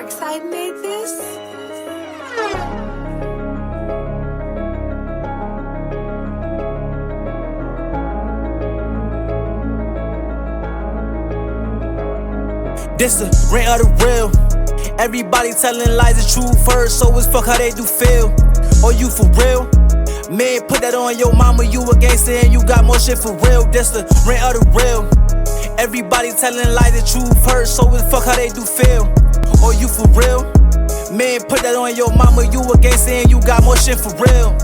dark side made this? This the rant of the real. Everybody telling lies, the truth first, so it's fuck how they do feel. Or you for real? Man, put that on your mama, you a gangster and you got more shit for real. This the rant of the real. Everybody telling lies, the truth first, so it's fuck how they do feel. Or you for real? Man, put that on your mama, you a gangster and you got more shit for real.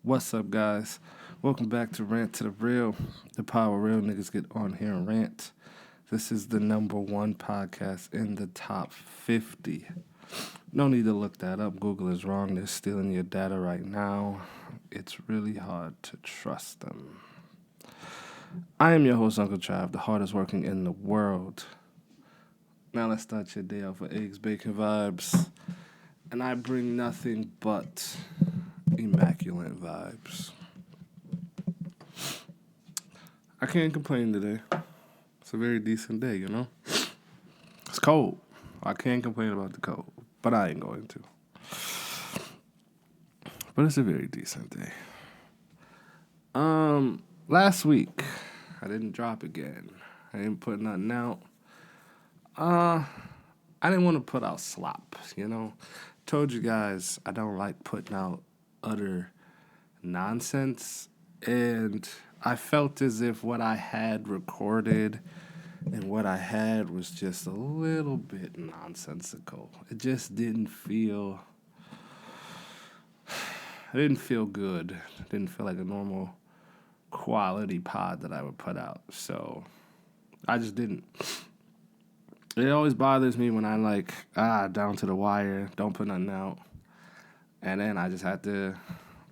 What's up, guys? Welcome back to Rant to the Real, the power real niggas get on here and rant. This is the #1 podcast in the top 50. No need to look that up. Google is wrong. They're stealing your data right now. It's really hard to trust them. I am your host, Uncle Trav, the hardest working in the world. Now let's start your day off with eggs, bacon vibes. And I bring nothing but immaculate vibes. I can't complain today. It's a very decent day, you know? It's cold. I can't complain about the cold, but I ain't going to. But it's a very decent day. Last week, I didn't drop again. I didn't put nothing out. I didn't want to put out slop, you know? Told you guys I don't like putting out utter nonsense, and I felt as if what I had recorded and what I had was just a little bit nonsensical. It just didn't feel good. It didn't feel like a normal quality pod that I would put out, so I just didn't. It always bothers me when I down to the wire, don't put nothing out. And then I just had to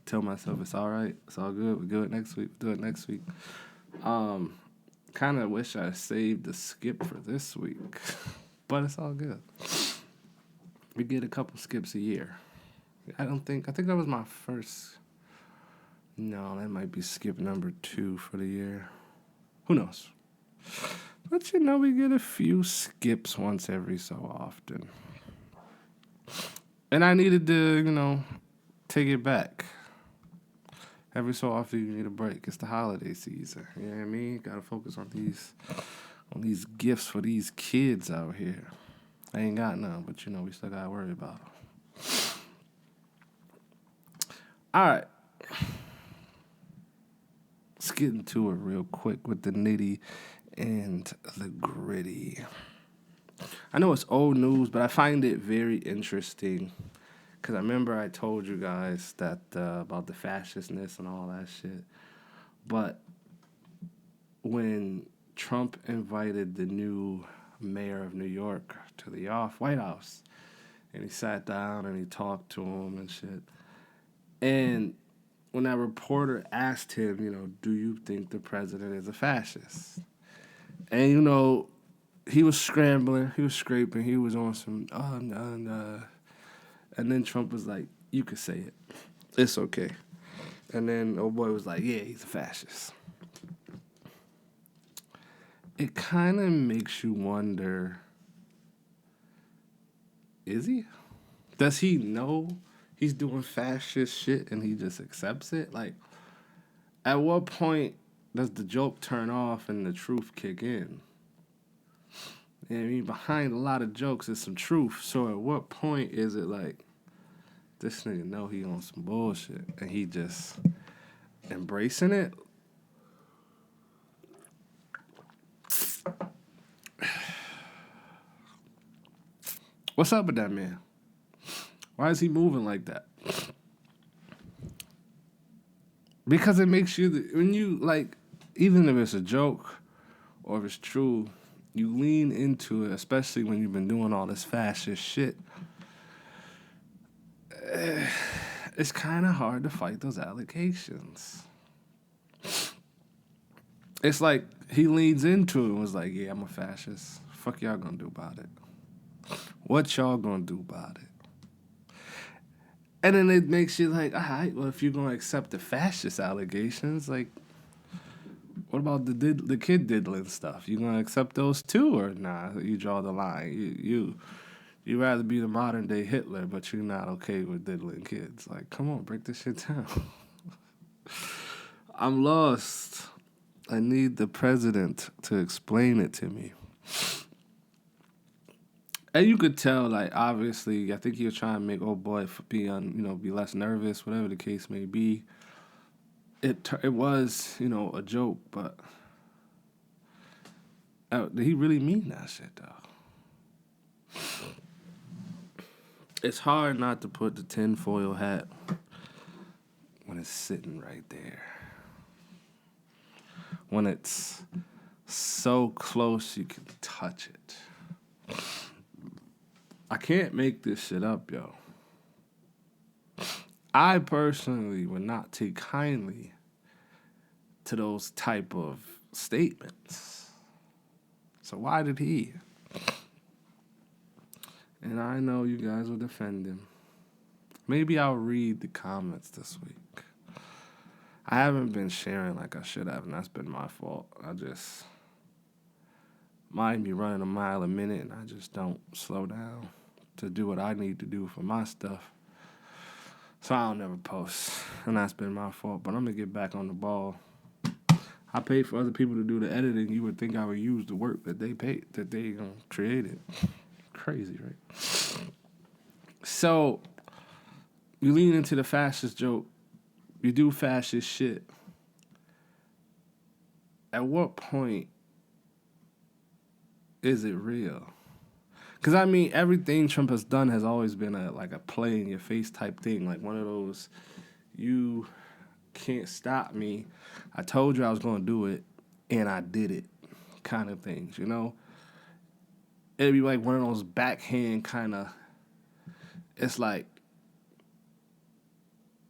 tell myself it's all right, it's all good, we'll do it next week, Kind of wish I saved the skip for this week, but it's all good. We get a couple skips a year. I think that was my first. No, that might be skip number 2 for the year. Who knows? But we get a few skips once every so often. And I needed to, take it back. Every so often you need a break. It's the holiday season. You know what I mean? Gotta focus on these gifts for these kids out here. I ain't got none, but we still gotta worry about them. Alright. Let's get into it real quick with the nitty and the gritty. I know it's old news, but I find it very interesting because I remember I told you guys that about the fascistness and all that shit. But when Trump invited the new mayor of New York to the White House, and he sat down and he talked to him and shit, and when that reporter asked him, do you think the president is a fascist? And, he was scrambling, he was scraping, he was on some, and then Trump was like, you could say it. It's okay. And then old boy was like, yeah, he's a fascist. It kind of makes you wonder, is he? Does he know he's doing fascist shit and he just accepts it? Like, at what point does the joke turn off and the truth kick in? I mean, behind a lot of jokes is some truth. So at what point is it like, this nigga know he on some bullshit and he just embracing it? What's up with that man? Why is he moving like that? Because it makes you, when you, even if it's a joke or if it's true, you lean into it, especially when you've been doing all this fascist shit. It's kind of hard to fight those allegations. It's like he leans into it and was like, yeah, I'm a fascist. Fuck y'all gonna do about it? What y'all gonna do about it? And then it makes you like, all right, well, if you're going to accept the fascist allegations, like, what about the kid diddling stuff? You going to accept those too, or nah? You draw the line. You rather be the modern day Hitler, but you're not okay with diddling kids. Like, come on, break this shit down. I'm lost. I need the president to explain it to me. And you could tell, like, obviously, I think he was trying to make old boy be less nervous, whatever the case may be. It was, a joke, but did he really mean that shit, though? It's hard not to put the tinfoil hat when it's sitting right there. When it's so close you can touch it. I can't make this shit up, yo. I personally would not take kindly to those type of statements. So why did he? And I know you guys will defend him. Maybe I'll read the comments this week. I haven't been sharing like I should have, and that's been my fault. I just mind me running a mile a minute, and I just don't slow down to do what I need to do for my stuff. So I don't never post, and that's been my fault. But I'm going to get back on the ball. I pay for other people to do the editing. You would think I would use the work that they created. Crazy, right? So you lean into the fascist joke. You do fascist shit. At what point is it real? Because, I mean, everything Trump has done has always been a play in your face type thing. Like one of those, you can't stop me. I told you I was going to do it, and I did it kind of things, It'd be like one of those backhand kind of, it's like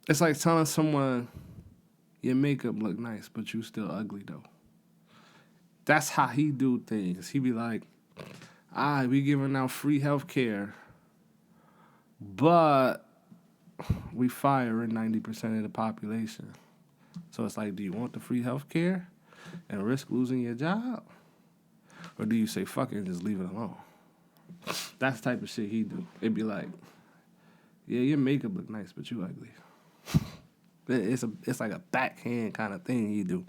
telling someone your makeup look nice, but you still ugly, though. That's how he do things. He be like, we giving out free health care, but we firing 90% of the population. So it's like, do you want the free health care and risk losing your job? Or do you say, fuck it and just leave it alone? That's the type of shit he do. It'd be like, yeah, your makeup look nice, but you ugly. It's like a backhand kind of thing he do.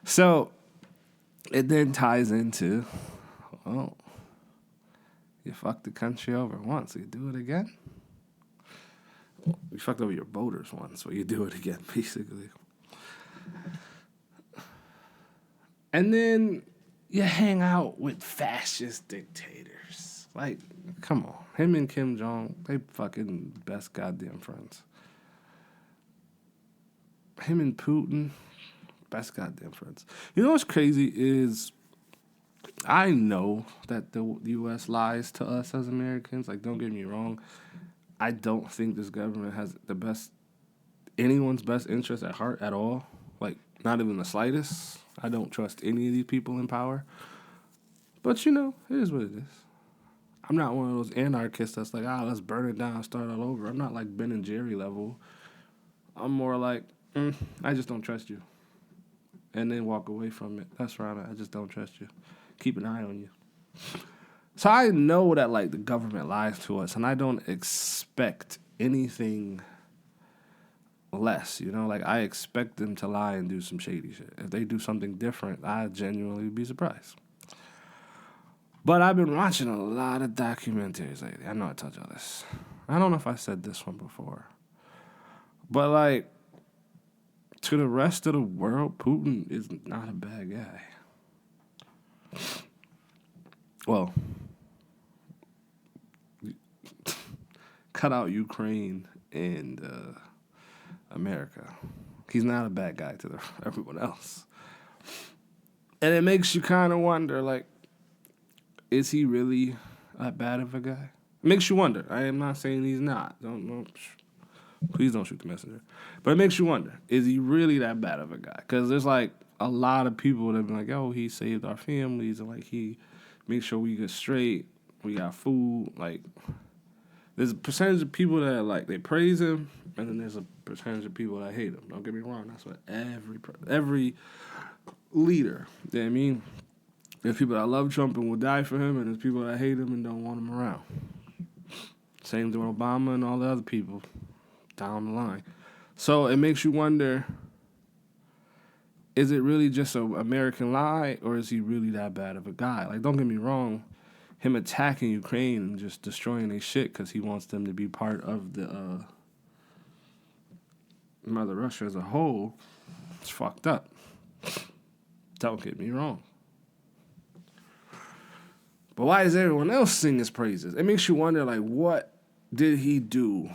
So it then ties into, you fucked the country over once, so you do it again? You fucked over your voters once, so you do it again, basically. And then you hang out with fascist dictators. Like, come on. Him and Kim Jong, they fucking best goddamn friends. Him and Putin, best goddamn friends. You know what's crazy is I know that the U.S. lies to us as Americans. Like, don't get me wrong. I don't think this government has anyone's best interest at heart at all. Like, not even the slightest. I don't trust any of these people in power. But, it is what it is. I'm not one of those anarchists that's like, let's burn it down and start all over. I'm not like Ben and Jerry level. I'm more like, I just don't trust you. And then walk away from it. That's where I'm at. I just don't trust you. Keep an eye on you. So I know that, like, the government lies to us, and I don't expect anything less, Like, I expect them to lie and do some shady shit. If they do something different, I genuinely be surprised. But I've been watching a lot of documentaries lately. I know I told y'all this. I don't know if I said this one before. But, like, to the rest of the world, Putin is not a bad guy. Well, cut out Ukraine and America. He's not a bad guy to everyone else. And it makes you kind of wonder, like, is he really that bad of a guy? It makes you wonder. I am not saying he's not. Please don't shoot the messenger. But it makes you wonder, is he really that bad of a guy? Because there's, like, a lot of people that have been like, he saved our families, and, like, he makes sure we get straight, we got food. Like, There's a percentage of people that like they praise him, and then there's a percentage of people that hate him. Don't get me wrong. That's what every leader. You know what I mean? There's people that love Trump and will die for him, and there's people that hate him and don't want him around. Same thing with Obama and all the other people down the line. So it makes you wonder, is it really just an American lie, or is he really that bad of a guy? Like, don't get me wrong, him attacking Ukraine and just destroying their shit because he wants them to be part of the Mother Russia as a whole, it's fucked up. Don't get me wrong. But why does everyone else sing his praises? It makes you wonder, like, what did he do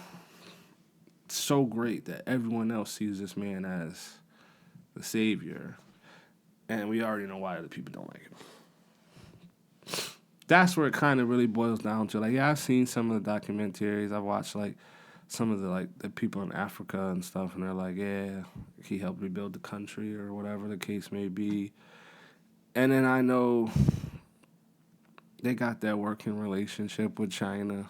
so great that everyone else sees this man as the savior? And we already know why other people don't like him. That's where it kind of really boils down to. Like, yeah, I've seen some of the documentaries. I've watched, like, some of the people in Africa and stuff, and they're like, yeah, he helped rebuild the country or whatever the case may be. And then I know they got that working relationship with China.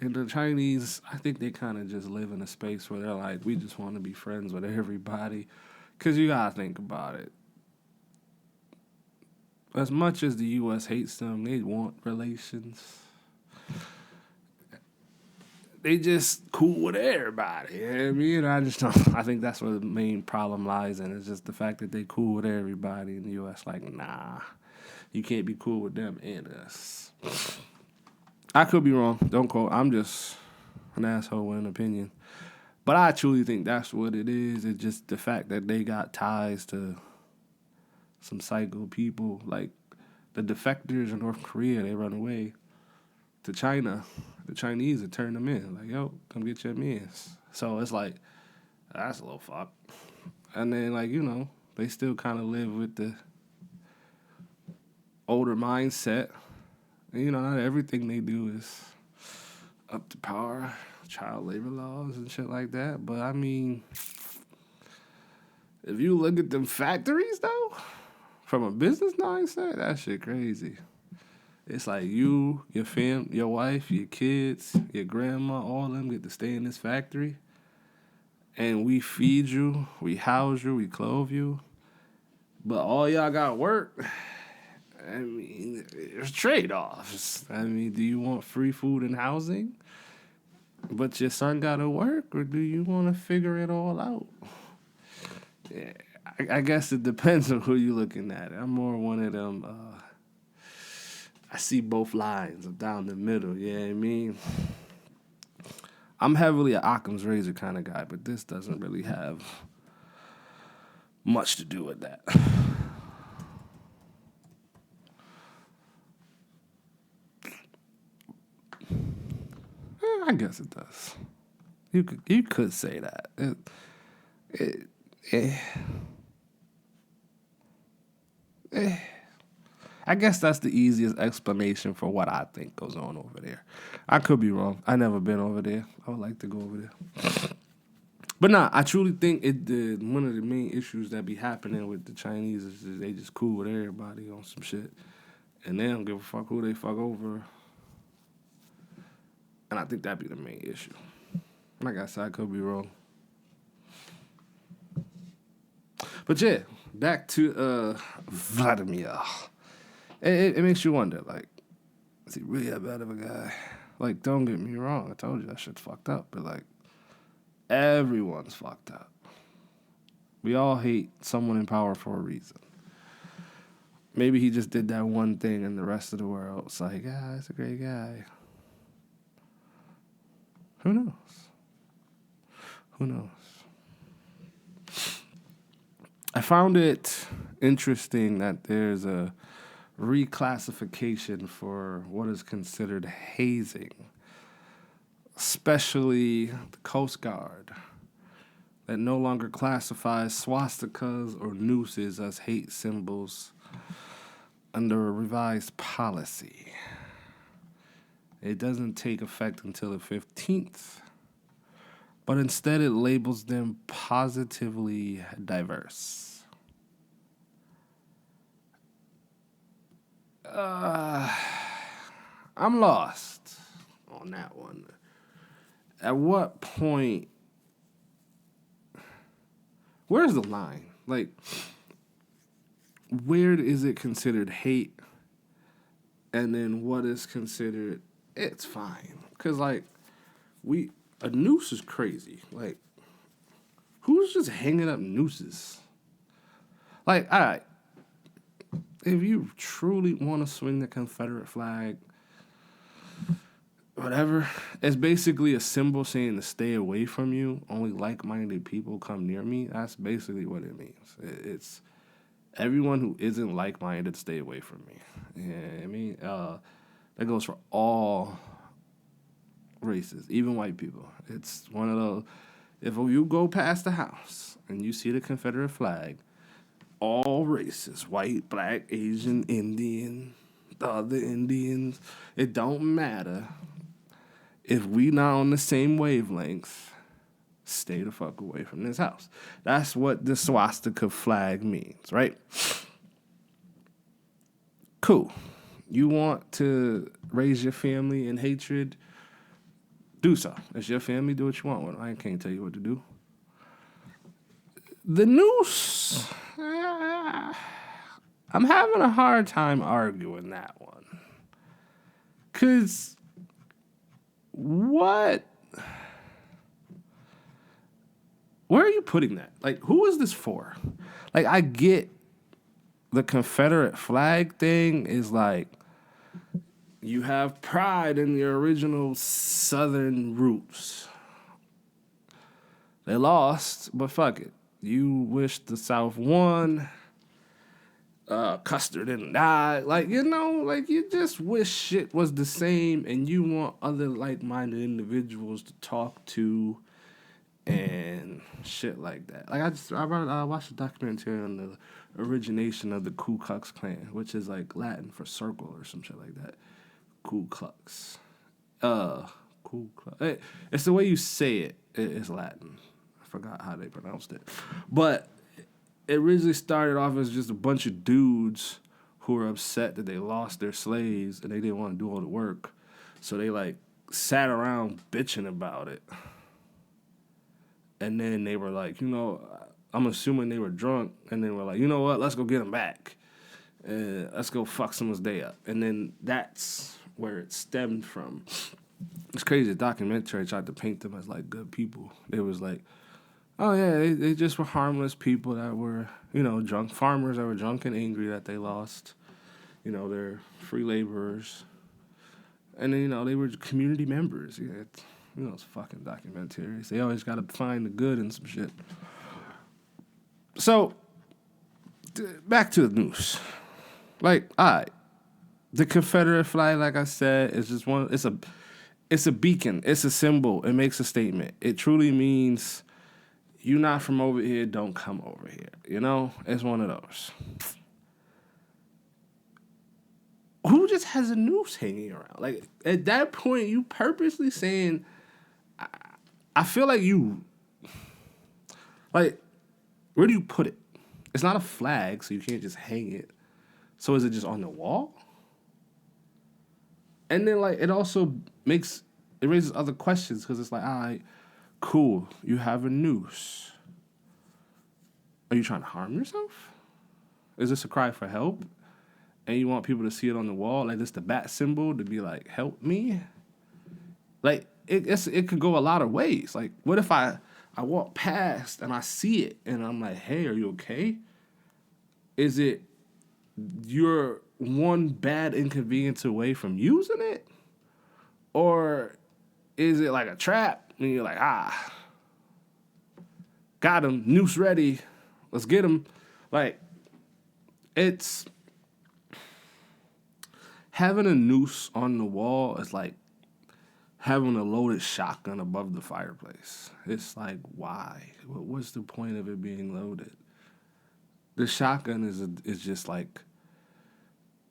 And the Chinese, I think they kind of just live in a space where they're like, we just want to be friends with everybody. Because you got to think about it. As much as the U.S. hates them, they want relations. They just cool with everybody. You know what I mean? I think that's where the main problem lies in. It's just the fact that they cool with everybody in the U.S. Like, nah, you can't be cool with them and us. I could be wrong. Don't quote. I'm just an asshole with an opinion. But I truly think that's what it is. It's just the fact that they got ties to some psycho people. Like the defectors in North Korea, they run away to China. The Chinese would turn them in. Like, yo, come get your mans. So it's like, that's a little fucked. And then, like, you know, they still kind of live with the older mindset. And, you know, not everything they do is up to par. Child labor laws and shit like that. But, I mean, if you look at them factories, though, from a business mindset, that shit crazy. It's like you, your your wife, your kids, your grandma, all of them get to stay in this factory. And we feed you, we house you, we clothe you. But all y'all got work. I mean, there's trade-offs. I mean, do you want free food and housing? But your son got to work? Or do you want to figure it all out? Yeah, I guess it depends on who you're looking at. I'm more one of them... I see both lines. I'm down the middle, you know what I mean? I'm heavily an Occam's razor kind of guy, but this doesn't really have much to do with that. I guess it does. You could say that. I guess that's the easiest explanation for what I think goes on over there. I could be wrong. I never been over there. I would like to go over there. But nah, I truly think one of the main issues that be happening with the Chinese is they just cool with everybody on some shit. And they don't give a fuck who they fuck over. And I think that'd be the main issue. Like I said, I could be wrong. But yeah, back to Vladimir. It makes you wonder, like, is he really that bad of a guy? Like, don't get me wrong. I told you that shit's fucked up. But, like, everyone's fucked up. We all hate someone in power for a reason. Maybe he just did that one thing and the rest of the world's like, he's a great guy. Who knows? Who knows? I found it interesting that there's a reclassification for what is considered hazing, especially the Coast Guard, that no longer classifies swastikas or nooses as hate symbols under a revised policy. It doesn't take effect until the 15th, but instead it labels them positively diverse. I'm lost on that one. At what point, where's the line? Like, where is it considered hate? And then what is considered, it's fine. Because, like, a noose is crazy. Like, who's just hanging up nooses? Like, all right, if you truly want to swing the Confederate flag, whatever, it's basically a symbol saying to stay away from you. Only like-minded people come near me. That's basically what it means. It's everyone who isn't like-minded, stay away from me. Yeah, I mean, that goes for all races, even white people. It's one of those, if you go past the house and you see the Confederate flag, all races, white, black, Asian, Indian, the other Indians, it don't matter. If we not on the same wavelength, stay the fuck away from this house. That's what the swastika flag means, right? Cool. You want to raise your family in hatred? Do so. It's your family. Do what you want with it. I can't tell you what to do. The noose. I'm having a hard time arguing that one. Because what? Where are you putting that? Like, who is this for? Like, I get the Confederate flag thing is like, you have pride in your original Southern roots. They lost, but fuck it. You wish the South won. Custer didn't die. Like, you know, like, you just wish shit was the same and you want other like-minded individuals to talk to and shit like that. Like, I watched a documentary on the origination of the Ku Klux Klan, which is like Latin for circle or some shit like that. Ku Klux. Ku Klux. It's the way you say it. It's Latin. I forgot how they pronounced it. But it originally started off as just a bunch of dudes who were upset that they lost their slaves and they didn't want to do all the work. So they, like, sat around bitching about it. And then they were like, you know, I'm assuming they were drunk. And then we're like, you know what? Let's go get them back. Let's go fuck someone's day up. And then that's where it stemmed from. It's crazy. The documentary tried to paint them as, like, good people. They was like, oh, yeah, they just were harmless people that were, you know, drunk. Farmers that were drunk and angry that they lost. You know, they're free laborers. And then, you know, they were community members. Yeah, you know, it's fucking documentaries. They always got to find the good in some shit. So, back to the noose. Like, all right. The Confederate flag, like I said, is just one. It's a beacon. It's a symbol. It makes a statement. It truly means you not from over here, don't come over here. You know? It's one of those. Who just has a noose hanging around? Like, at that point, you purposely saying, I feel like you, like, where do you put it? It's not a flag, so you can't just hang it. So is it just on the wall? And then, like, it also raises other questions, because it's like, all right, cool, you have a noose. Are you trying to harm yourself? Is this a cry for help? And you want people to see it on the wall? Like, this the bat symbol to be like, help me? Like, it could go a lot of ways. Like, what if I walk past and I see it and I'm like, hey, are you okay? Is it you're one bad inconvenience away from using it? Or is it like a trap and you're like, got him, noose ready, let's get him? Like, it's having a noose on the wall is like having a loaded shotgun above the fireplace. It's like, why? What's the point of it being loaded? The shotgun is just like,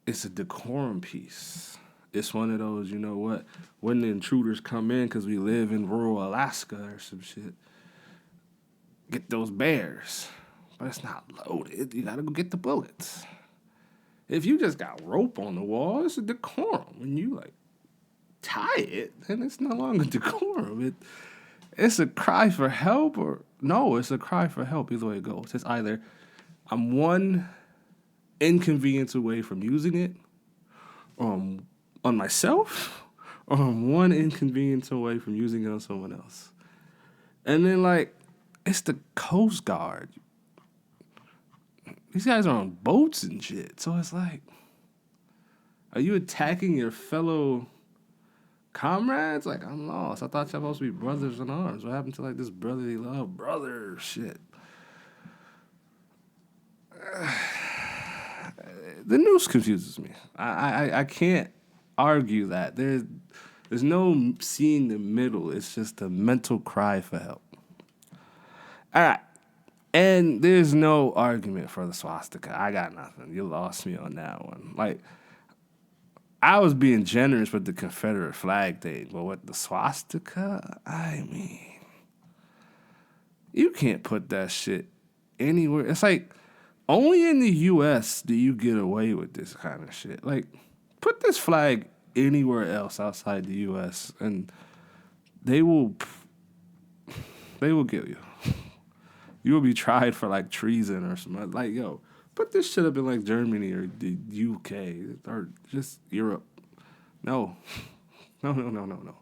it's a decorum piece. It's one of those, you know what, when the intruders come in, because we live in rural Alaska or some shit, get those bears. But it's not loaded. You gotta go get the bullets. If you just got rope on the wall, it's a decorum. And you like, tie it, then it's no longer decorum. It's a cry for help, or no, it's a cry for help. Either way it goes. It's either I'm one inconvenience away from using it on myself, or I'm one inconvenience away from using it on someone else. And then, like, it's the Coast Guard. These guys are on boats and shit. So it's like, are you attacking your fellow comrades? Like, I'm lost. I thought y'all supposed to be brothers in arms. What happened to, like, this brotherly love? Brother shit. The news confuses me. I can't argue that. There's no seeing the middle. It's just a mental cry for help. All right. And there's no argument for the swastika. I got nothing. You lost me on that one. Like, I was being generous with the Confederate flag thing, but with the swastika, I mean, you can't put that shit anywhere. It's like, only in the U.S. do you get away with this kind of shit. Like, put this flag anywhere else outside the U.S. and they will kill you. You will be tried for, like, treason or something. Like, yo, put this shit up in, like, Germany or the UK or just Europe. No. No.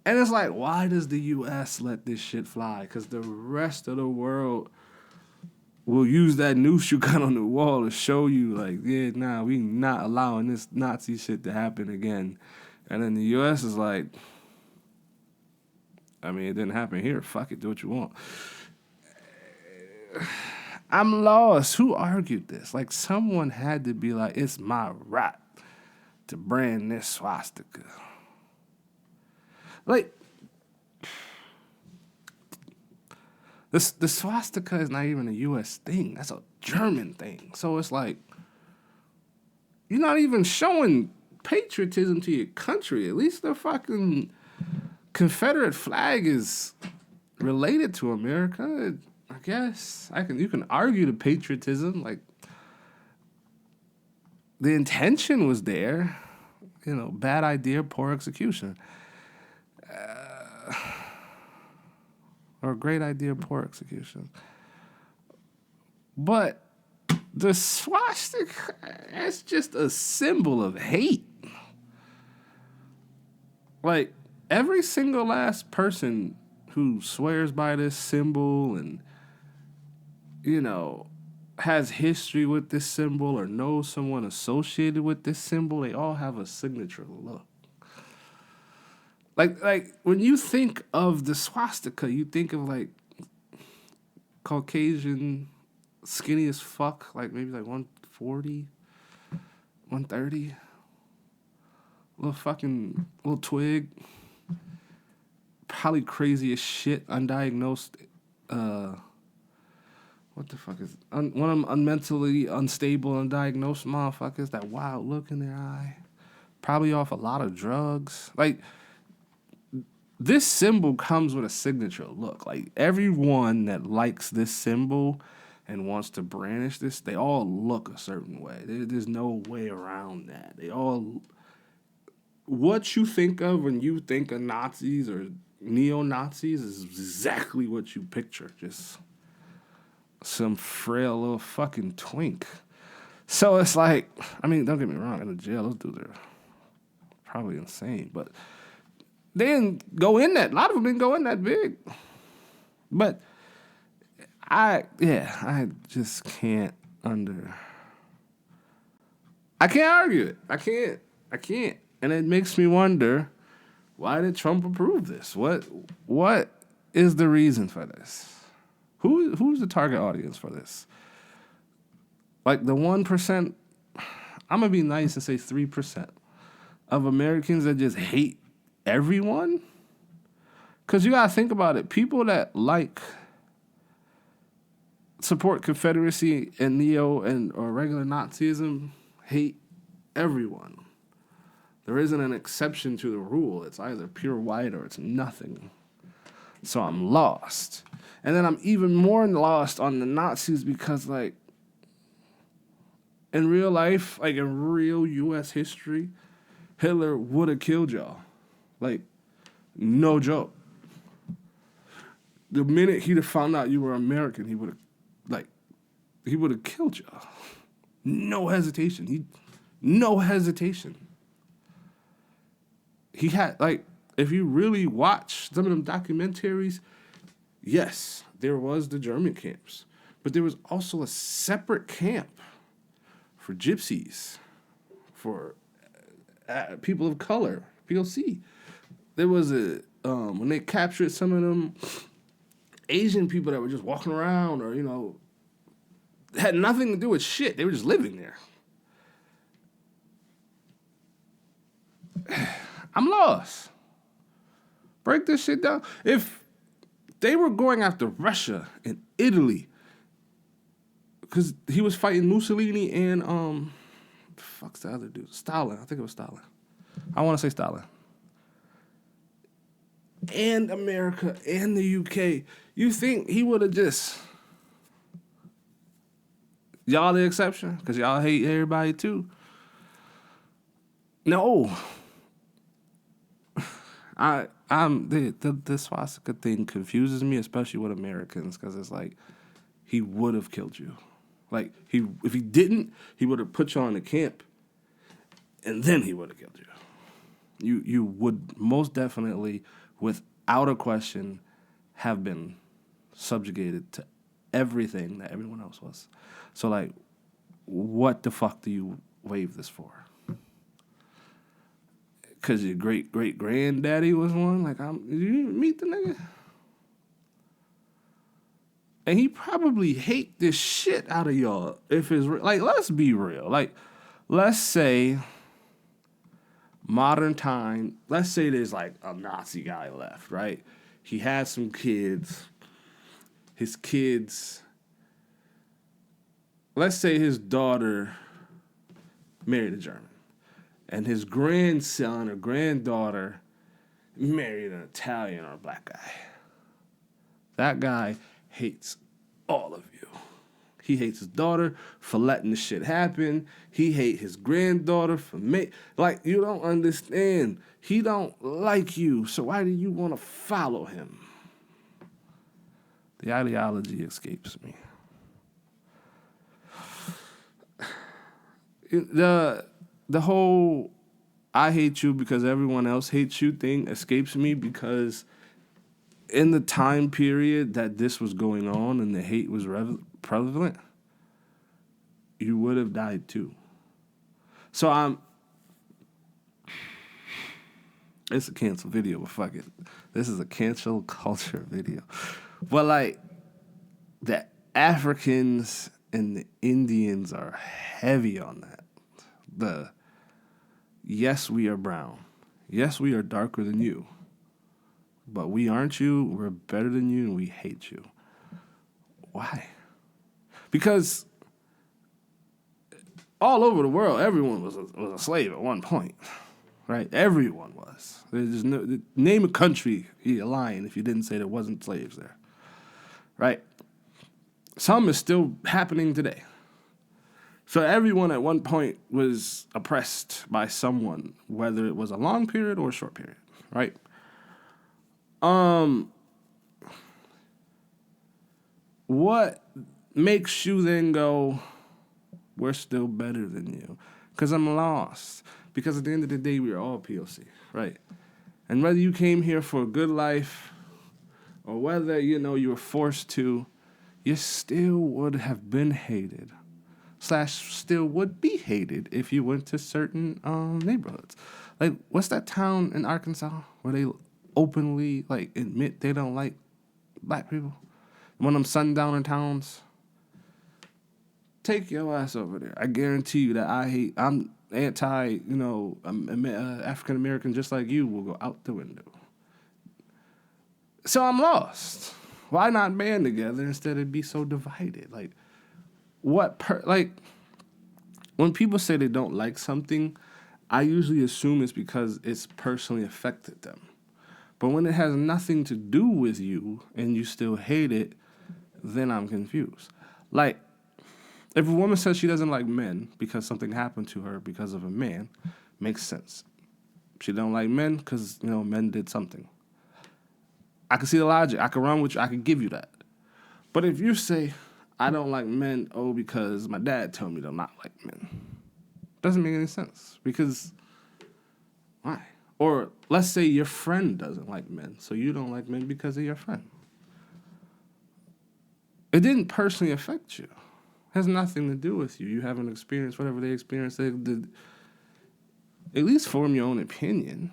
And it's like, why does the U.S. let this shit fly? Because the rest of the world will use that noose you got on the wall to show you, like, yeah, nah, we not allowing this Nazi shit to happen again. And then the U.S. is like, I mean, it didn't happen here. Fuck it, do what you want. I'm lost. Who argued this? Like, someone had to be like, it's my right to brand this swastika. Like, the swastika is not even a U.S. thing. That's a German thing. So it's like, you're not even showing patriotism to your country. At least the fucking Confederate flag is related to America. I guess you can argue the patriotism, like the intention was there, bad idea, poor execution, or great idea, poor execution. But the swastika, that's just a symbol of hate. Like, every single last person who swears by this symbol and has history with this symbol or knows someone associated with this symbol, they all have a signature look. Like when you think of the swastika, you think of, like, Caucasian, skinny as fuck, like maybe like 140, 130, little twig, probably crazy as shit, undiagnosed, what the fuck is one of them mentally unstable, undiagnosed motherfuckers, that wild look in their eye, probably off a lot of drugs. Like, this symbol comes with a signature look. Like, everyone that likes this symbol and wants to brandish this, they all look a certain way. There's no way around that. They all, what you think of when you think of Nazis or neo-Nazis is exactly what you picture. Just some frail little fucking twink. So it's like, I mean, don't get me wrong, in the jail, those dudes are probably insane, but they didn't go in that, a lot of them didn't go in that big. But I just can't I can't argue it. I can't. And it makes me wonder, why did Trump approve this? What is the reason for this? Who's the target audience for this? Like, the 1%, I'm going to be nice and say 3% of Americans that just hate everyone? Because you got to think about it. People that support Confederacy and neo or regular Nazism hate everyone. There isn't an exception to the rule. It's either pure white or it's nothing. So I'm lost. And then I'm even more lost on the Nazis because, like, in real life, like in real U.S. history, Hitler would have killed y'all. Like, no joke. The minute he'd have found out you were American, he would have killed y'all. No hesitation. No hesitation. He had, like, if you really watch some of them documentaries, yes, there was the German camps. But there was also a separate camp for gypsies, for people of color, POC. There was when they captured some of them Asian people that were just walking around or, had nothing to do with shit. They were just living there. I'm lost. Break this shit down. If they were going after Russia and Italy, because he was fighting Mussolini and, the fuck's the other dude? Stalin. I think it was Stalin. I want to say Stalin. And America and the UK. You think he would have just... Y'all the exception? Because y'all hate everybody too? No. The swastika thing confuses me, especially with Americans, because it's like, he would have killed you. Like, if he didn't, he would have put you on the camp, and then he would have killed you. You would most definitely, without a question, have been subjugated to everything that everyone else was. So, like, what the fuck do you waive this for? Because your great-great-granddaddy was one? Like, did you meet the nigga? And he probably hate this shit out of y'all. If it's like, let's be real. Like, let's say modern time. Let's say there's like a Nazi guy left, right? He has some kids. His kids. Let's say his daughter married a German, and his grandson or granddaughter married an Italian or a black guy. That guy hates all of you. He hates his daughter for letting the shit happen. He hates his granddaughter for like, you don't understand. He don't like you, so why do you want to follow him? The ideology escapes me. The whole I hate you because everyone else hates you thing escapes me, because in the time period that this was going on and the hate was prevalent, you would have died too. So it's a cancel video, but fuck it. This is a cancel culture video. But like, the Africans and the Indians are heavy on that. Yes, we are brown. Yes, we are darker than you. But we aren't you, we're better than you, and we hate you. Why? Because all over the world, everyone was a slave at one point, right? Everyone was. There's no, name a country, you're lying if you didn't say there wasn't slaves there, right? Some is still happening today. So everyone at one point was oppressed by someone, whether it was a long period or a short period, right? What makes you then go, we're still better than you? Because I'm lost. Because at the end of the day, we're all POC, right? And whether you came here for a good life or whether, you were forced to, you still would have been hated. / still would be hated if you went to certain neighborhoods. Like, what's that town in Arkansas where they openly, admit they don't like black people? One of them sundowner towns. Take your ass over there. I guarantee you that I'm anti, African American just like you will go out the window. So I'm lost. Why not band together instead of be so divided? Like, when people say they don't like something, I usually assume it's because it's personally affected them. But when it has nothing to do with you and you still hate it, then I'm confused. Like, if a woman says she doesn't like men because something happened to her because of a man, makes sense. She don't like men because, men did something. I can see the logic. I can run with you. I can give you that. But if you say, I don't like men, because my dad told me to not like men, doesn't make any sense. Because, why? Or let's say your friend doesn't like men, so you don't like men because of your friend. It didn't personally affect you. It has nothing to do with you. You haven't experienced whatever they experienced. They did. At least form your own opinion.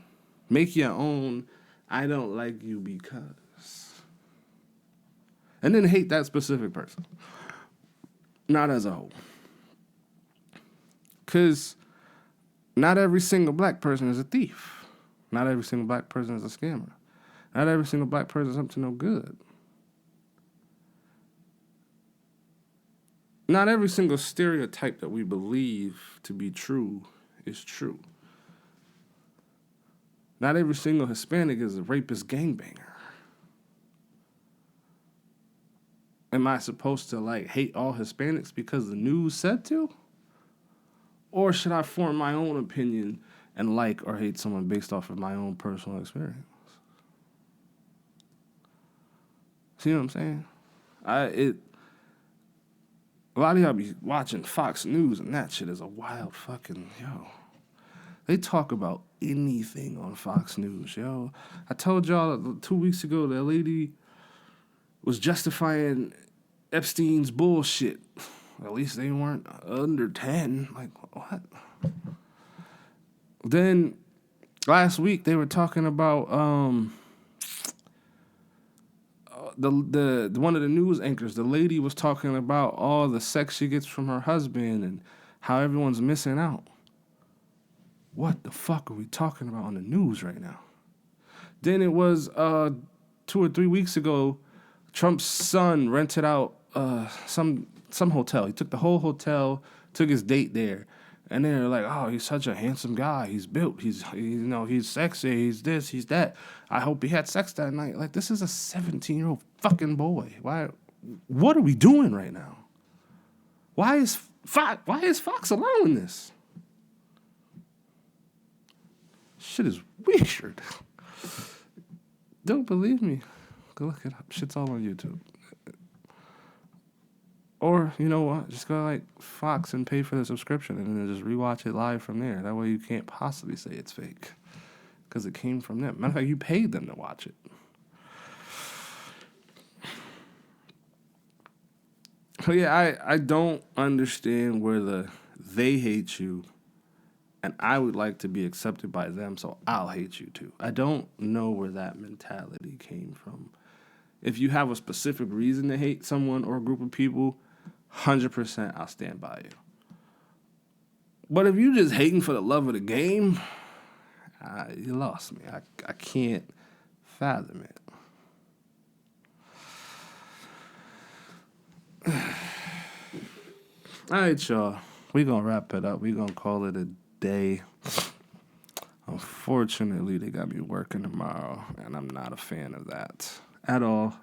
Make your own, I don't like you because. And then hate that specific person. Not as a whole. Because not every single black person is a thief. Not every single black person is a scammer. Not every single black person is up to no good. Not every single stereotype that we believe to be true is true. Not every single Hispanic is a rapist gangbanger. Am I supposed to, hate all Hispanics because the news said to? Or should I form my own opinion and like or hate someone based off of my own personal experience? See what I'm saying? A lot of y'all be watching Fox News and that shit is a wild fucking, They talk about anything on Fox News, I told y'all 2 weeks ago that lady was justifying Epstein's bullshit. At least they weren't under 10. Like, what? Then last week they were talking about the one of the news anchors. The lady was talking about all the sex she gets from her husband and how everyone's missing out. What the fuck are we talking about on the news right now? Then it was 2 or 3 weeks ago, Trump's son rented out some hotel. He took the whole hotel, took his date there, and they're like, "Oh, he's such a handsome guy. He's built. He's sexy. He's this. He's that. I hope he had sex that night." Like, this is a 17-year-old fucking boy. Why? What are we doing right now? Why is Fox allowing this? Shit is weird. Don't believe me? Go look it up. Shit's all on YouTube. Or, you know what? Just go Fox and pay for the subscription and then just rewatch it live from there. That way you can't possibly say it's fake. Because it came from them. Matter of fact, you paid them to watch it. So yeah, I don't understand where they hate you and I would like to be accepted by them, so I'll hate you too. I don't know where that mentality came from. If you have a specific reason to hate someone or a group of people, 100% I'll stand by you. But if you just hating for the love of the game, you lost me. I can't fathom it. All right, y'all. We're going to wrap it up. We're going to call it a day. Unfortunately, they got me working tomorrow, and I'm not a fan of that at all.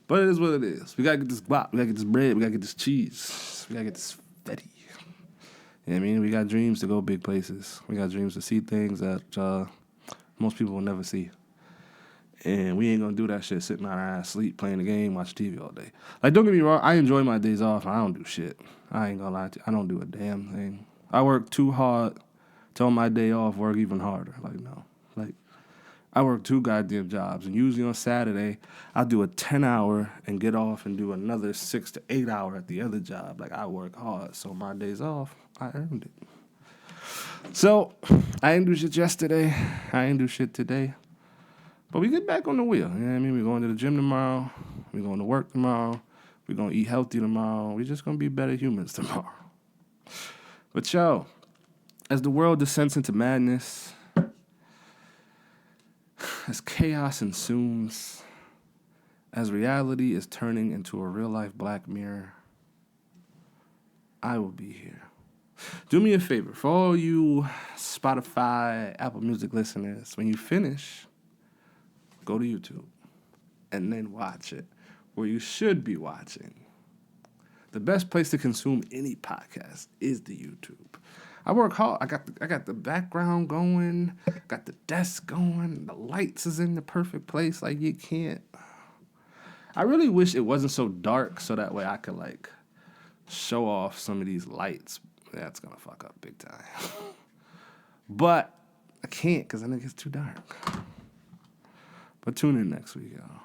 But it is what it is. We got to get this guap. We got to get this bread. We got to get this cheese. We got to get this fetty. You know what I mean? We got dreams to go big places. We got dreams to see things that most people will never see. And we ain't going to do that shit sitting on our ass, sleep, playing the game, watch TV all day. Like, don't get me wrong. I enjoy my days off. I don't do shit. I ain't going to lie to you. I don't do a damn thing. I work too hard to on my day off work even harder. Like, no. Like, I work 2 goddamn jobs. And usually on Saturday, I'll do a 10-hour and get off and do another 6 to 8 hour at the other job. Like, I work hard. So my days off, I earned it. So, I didn't do shit yesterday. I didn't do shit today. But we get back on the wheel. You know what I mean? We're going to the gym tomorrow. We're going to work tomorrow. We're going to eat healthy tomorrow. We're just going to be better humans tomorrow. But, yo, as the world descends into madness, as chaos ensues, as reality is turning into a real-life Black Mirror, I will be here. Do me a favor. For all you Spotify, Apple Music listeners, when you finish, go to YouTube and then watch it where you should be watching. The best place to consume any podcast is the YouTube. I work hard. I got the background going, got the desk going, the lights is in the perfect place. Like, you can't. I really wish it wasn't so dark so that way I could, like, show off some of these lights. That's gonna fuck up big time. But I can't because I think it's too dark. But tune in next week, y'all.